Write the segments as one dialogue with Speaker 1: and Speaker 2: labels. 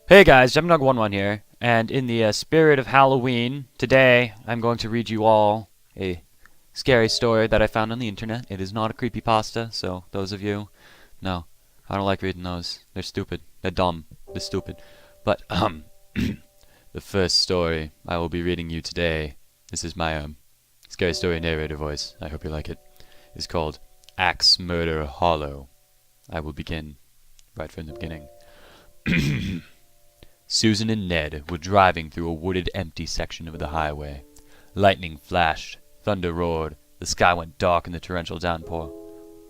Speaker 1: Hey guys, Jemdog11 here, and in the spirit of Halloween, today I'm going to read you all a scary story that I found on the internet. It is not a creepypasta, so those of you, no, I don't like reading those. They're stupid. They're dumb. They're stupid. But, the first story I will be reading you today, this is my scary story narrator voice, I hope you like it, is called Axe Murder Hollow. I will begin right from the beginning. Susan and Ned were driving through a wooded, empty section of the highway. Lightning flashed, thunder roared, the sky went dark in the torrential downpour.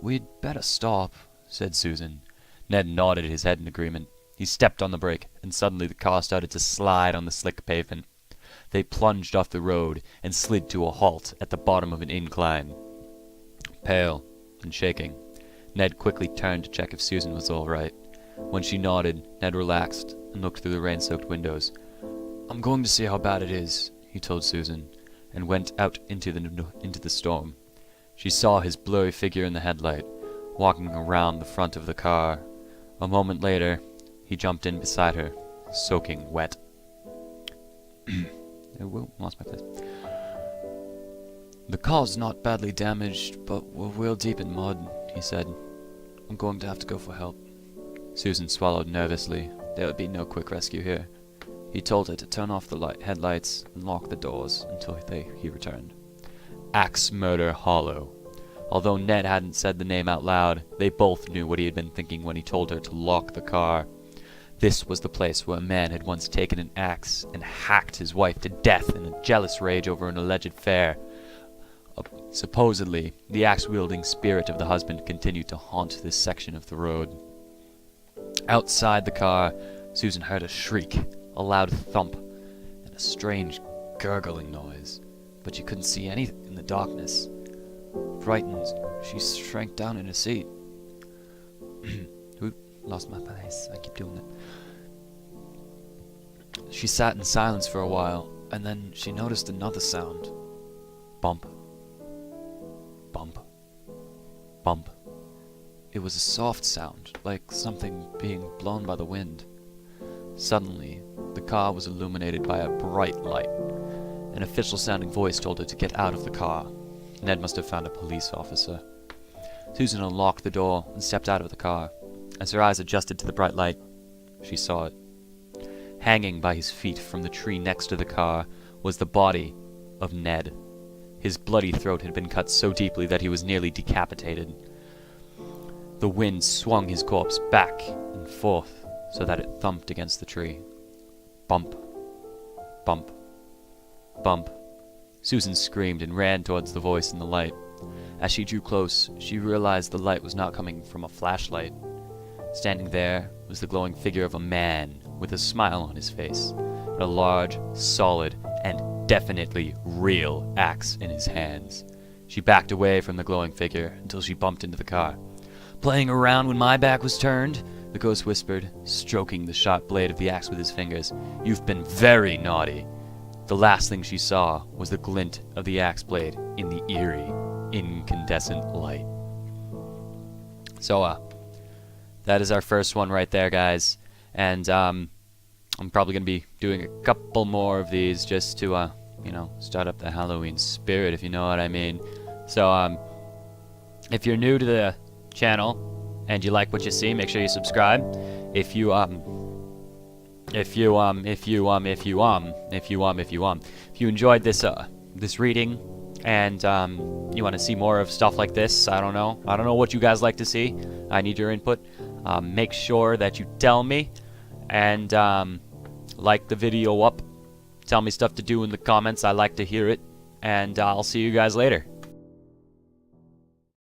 Speaker 1: "We'd better stop," said Susan. Ned nodded his head in agreement. He stepped on the brake, and suddenly the car started to slide on the slick pavement. They plunged off the road and slid to a halt at the bottom of an incline. Pale and shaking, Ned quickly turned to check if Susan was all right. When she nodded, Ned relaxed and looked through the rain-soaked windows. "I'm going to see how bad it is," he told Susan, and went out into the storm. She saw his blurry figure in the headlight, walking around the front of the car. A moment later, he jumped in beside her, soaking wet. Lost my place. "The car's not badly damaged, but we're wheel deep in mud," he said. "I'm going to have to go for help." Susan swallowed nervously. There would be no quick rescue here. He told her to turn off the headlights and lock the doors until he returned. Axe Murder Hollow. Although Ned hadn't said the name out loud, they both knew what he had been thinking when he told her to lock the car. This was the place where a man had once taken an axe and hacked his wife to death in a jealous rage over an alleged affair. Supposedly, the axe-wielding spirit of the husband continued to haunt this section of the road. Outside the car, Susan heard a shriek, a loud thump, and a strange gurgling noise, but she couldn't see anything in the darkness. Frightened, she shrank down in her seat. Lost my place. I keep doing it. She sat in silence for a while, and then she noticed another sound. Bump. Bump. Bump. It was a soft sound, like something being blown by the wind. Suddenly, the car was illuminated by a bright light. An official-sounding voice told her to get out of the car. Ned must have found a police officer. Susan unlocked the door and stepped out of the car. As her eyes adjusted to the bright light, she saw it. Hanging by his feet from the tree next to the car was the body of Ned. His bloody throat had been cut so deeply that he was nearly decapitated. The wind swung his corpse back and forth so that it thumped against the tree. Bump. Bump. Bump. Susan screamed and ran towards the voice in the light. As she drew close, she realized the light was not coming from a flashlight. Standing there was the glowing figure of a man with a smile on his face, and a large, solid, and definitely real axe in his hands. She backed away from the glowing figure until she bumped into the car. "Playing around when my back was turned?" the ghost whispered, stroking the sharp blade of the axe with his fingers. "You've been very naughty." The last thing she saw was the glint of the axe blade in the eerie, incandescent light. So, that is our first one right there, guys. And, I'm probably going to be doing a couple more of these just to, start up the Halloween spirit, if you know what I mean. So, if you're new to the channel and you like what you see, make sure you subscribe. If you enjoyed this reading and you want to see more of stuff like this, I don't know what you guys like to see. I need your input. Make sure that you tell me, and like the video up. Tell me stuff to do in the comments. I like to hear it, and I'll see you guys later.